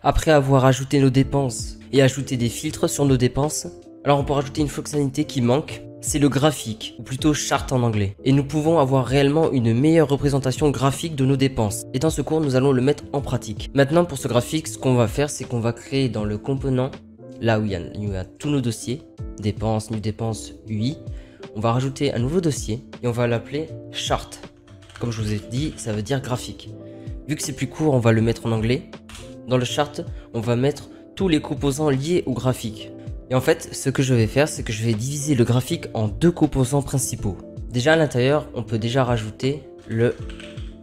Après avoir ajouté nos dépenses et ajouté des filtres sur nos dépenses, alors on peut rajouter une fonctionnalité qui manque, c'est le graphique, ou plutôt chart en anglais. Et nous pouvons avoir réellement une meilleure représentation graphique de nos dépenses. Et dans ce cours, nous allons le mettre en pratique. Maintenant, pour ce graphique, ce qu'on va faire, c'est qu'on va créer dans le component, là où il y a tous nos dossiers, dépenses, new dépenses, UI, on va rajouter un nouveau dossier et on va l'appeler chart. Comme je vous ai dit, ça veut dire graphique. Vu que c'est plus court, on va le mettre en anglais. Dans le chart, on va mettre tous les composants liés au graphique. Et en fait, ce que je vais faire, c'est que je vais diviser le graphique en deux composants principaux. Déjà à l'intérieur, on peut déjà rajouter le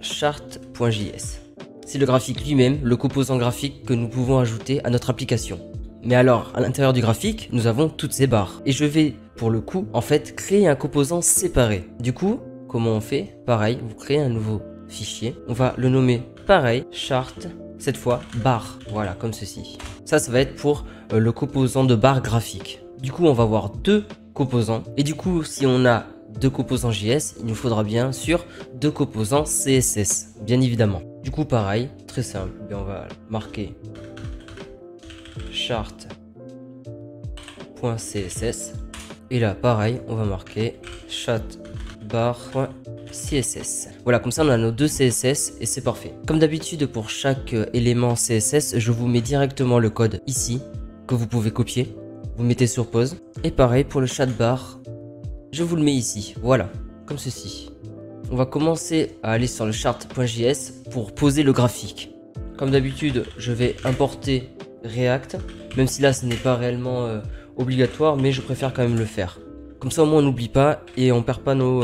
chart.js. C'est le graphique lui-même, le composant graphique que nous pouvons ajouter à notre application. Mais alors, à l'intérieur du graphique, nous avons toutes ces barres. Et je vais, pour le coup, en fait, créer un composant séparé. Du coup, comment on fait? Pareil, vous créez un nouveau fichier. On va le nommer pareil, chart, cette fois barre. Voilà, comme ceci. Ça va être pour le composant de barre graphique. Du coup, on va avoir deux composants. Et du coup, si on a deux composants JS, il nous faudra bien sûr deux composants CSS, bien évidemment. Du coup, pareil, très simple. On va marquer chart.css. Et là, pareil, on va marquer chatbar.css. Voilà, comme ça on a nos deux CSS et c'est parfait. Comme d'habitude, pour chaque élément CSS, je vous mets directement le code ici, que vous pouvez copier. Vous mettez sur pause. Et pareil pour le chatbar, je vous le mets ici. Voilà, comme ceci. On va commencer à aller sur le chart.js pour poser le graphique. Comme d'habitude, je vais importer React, même si là ce n'est pas réellement obligatoire, mais je préfère quand même le faire. Comme ça au moins on n'oublie pas et on perd pas nos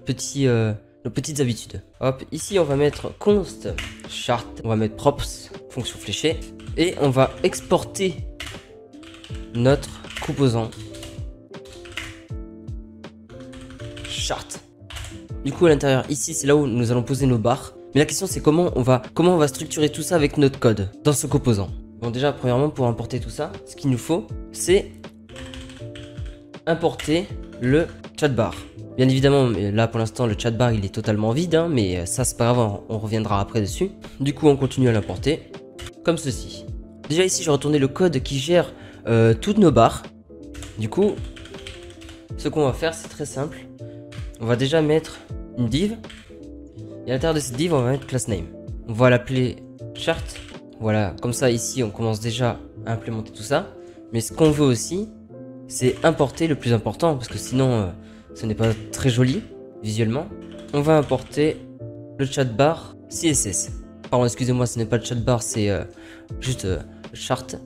petites habitudes. Hop, ici on va mettre const chart, on va mettre props, fonction fléchée, et on va exporter notre composant chart. Du coup à l'intérieur ici c'est là où nous allons poser nos barres. Mais la question c'est comment on va structurer tout ça avec notre code dans ce composant. Bon déjà premièrement pour importer tout ça, ce qu'il nous faut c'est importer le chatbar. Bien évidemment là pour l'instant le chatbar il est totalement vide hein, mais ça c'est pas grave, on reviendra après dessus. Du coup on continue à l'importer comme ceci. Déjà ici j'ai retourné le code qui gère toutes nos barres. Du coup ce qu'on va faire c'est très simple. On va déjà mettre une div et à l'intérieur de cette div on va mettre class name. On va l'appeler chart. Voilà, comme ça ici on commence déjà à implémenter tout ça. Mais ce qu'on veut aussi, c'est importer le plus important, parce que sinon ce n'est pas très joli visuellement. On va importer le chatbar CSS. Pardon, excusez-moi, ce n'est pas le chatbar, c'est juste le chart.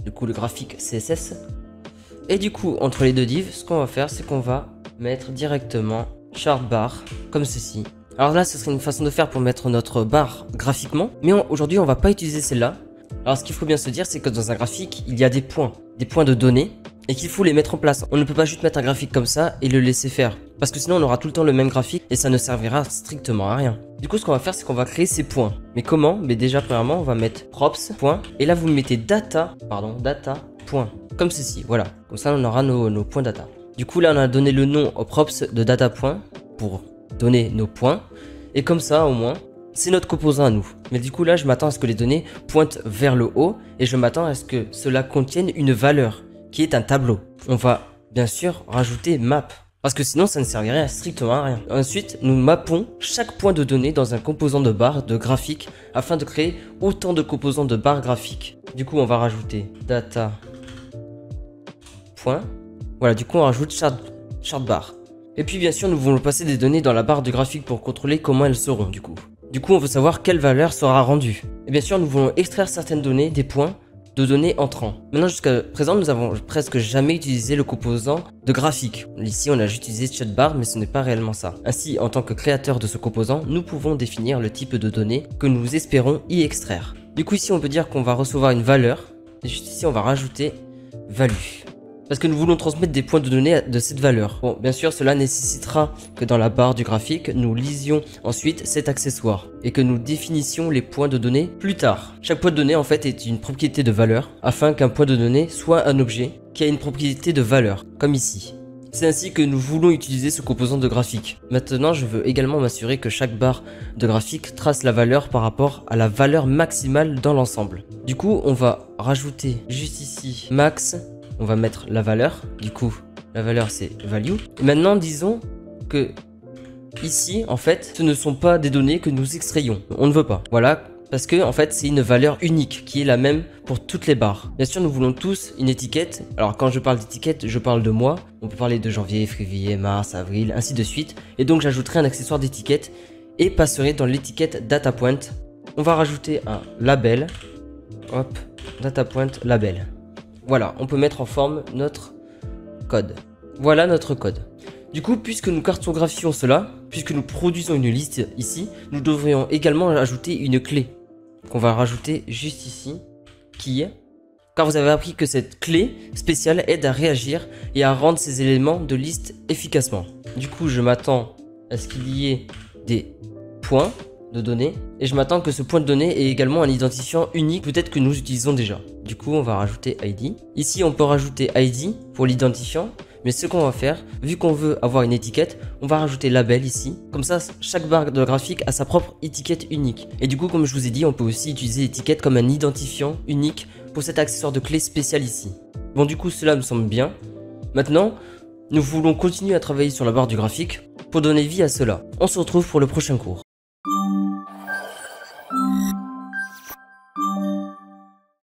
Du coup le graphique CSS. Et du coup entre les deux divs, ce qu'on va faire, c'est qu'on va mettre directement chartbar comme ceci. Alors là, ce serait une façon de faire pour mettre notre barre graphiquement. Mais aujourd'hui, on va pas utiliser celle-là. Alors ce qu'il faut bien se dire, c'est que dans un graphique, il y a des points de données, et qu'il faut les mettre en place. On ne peut pas juste mettre un graphique comme ça et le laisser faire. Parce que sinon, on aura tout le temps le même graphique et ça ne servira strictement à rien. Du coup, ce qu'on va faire, c'est qu'on va créer ces points. Mais comment? Mais déjà, premièrement, on va mettre props, point. Et là, vous mettez data, point. Comme ceci, voilà. Comme ça, on aura nos points data. Du coup, là, on a donné le nom au props de data point pour donner nos points. Et comme ça, au moins, c'est notre composant à nous. Mais du coup, là, je m'attends à ce que les données pointent vers le haut. Et je m'attends à ce que cela contienne une valeur, qui est un tableau. On va, bien sûr, rajouter map. Parce que sinon, ça ne servirait strictement à rien. Ensuite, nous mappons chaque point de données dans un composant de barre de graphique afin de créer autant de composants de barre graphique. Du coup, on va rajouter data point. Voilà, du coup, on rajoute chart bar. Et puis, bien sûr, nous voulons passer des données dans la barre de graphique pour contrôler comment elles seront, du coup. Du coup, on veut savoir quelle valeur sera rendue. Et bien sûr, nous voulons extraire certaines données des points de données entrants. Maintenant, jusqu'à présent, nous avons presque jamais utilisé le composant de graphique. Ici, on a juste utilisé chatbar, mais ce n'est pas réellement ça. Ainsi, en tant que créateur de ce composant, nous pouvons définir le type de données que nous espérons y extraire. Du coup, ici, on peut dire qu'on va recevoir une valeur. Et juste ici, on va rajouter value. Parce que nous voulons transmettre des points de données de cette valeur. Bon, bien sûr, cela nécessitera que dans la barre du graphique, nous lisions ensuite cet accessoire et que nous définissions les points de données plus tard. Chaque point de données, en fait, est une propriété de valeur afin qu'un point de données soit un objet qui a une propriété de valeur, comme ici. C'est ainsi que nous voulons utiliser ce composant de graphique. Maintenant, je veux également m'assurer que chaque barre de graphique trace la valeur par rapport à la valeur maximale dans l'ensemble. Du coup, on va rajouter juste ici max, on va mettre la valeur, du coup la valeur c'est value. Et maintenant disons que ici en fait ce ne sont pas des données que nous extrayons, on ne veut pas, voilà. Parce que en fait c'est une valeur unique qui est la même pour toutes les barres. Bien sûr nous voulons tous une étiquette. Alors quand je parle d'étiquette je parle de mois. On peut parler de janvier, février, mars, avril, ainsi de suite. Et donc j'ajouterai un accessoire d'étiquette et passerai dans l'étiquette data point. On va rajouter un label. Hop, data point label. Voilà, on peut mettre en forme notre code. Voilà notre code. Du coup, puisque nous cartographions cela, puisque nous produisons une liste ici, nous devrions également ajouter une clé qu'on va rajouter juste ici, qui est, car vous avez appris que cette clé spéciale aide à réagir et à rendre ces éléments de liste efficacement. Du coup, je m'attends à ce qu'il y ait des points de données et je m'attends que ce point de données ait également un identifiant unique, peut-être que nous utilisons déjà. Du coup, on va rajouter ID. Ici, on peut rajouter ID pour l'identifiant. Mais ce qu'on va faire, vu qu'on veut avoir une étiquette, on va rajouter label ici. Comme ça, chaque barre de graphique a sa propre étiquette unique. Et du coup, comme je vous ai dit, on peut aussi utiliser l'étiquette comme un identifiant unique pour cet accessoire de clé spécial ici. Bon, du coup, cela me semble bien. Maintenant, nous voulons continuer à travailler sur la barre du graphique pour donner vie à cela. On se retrouve pour le prochain cours.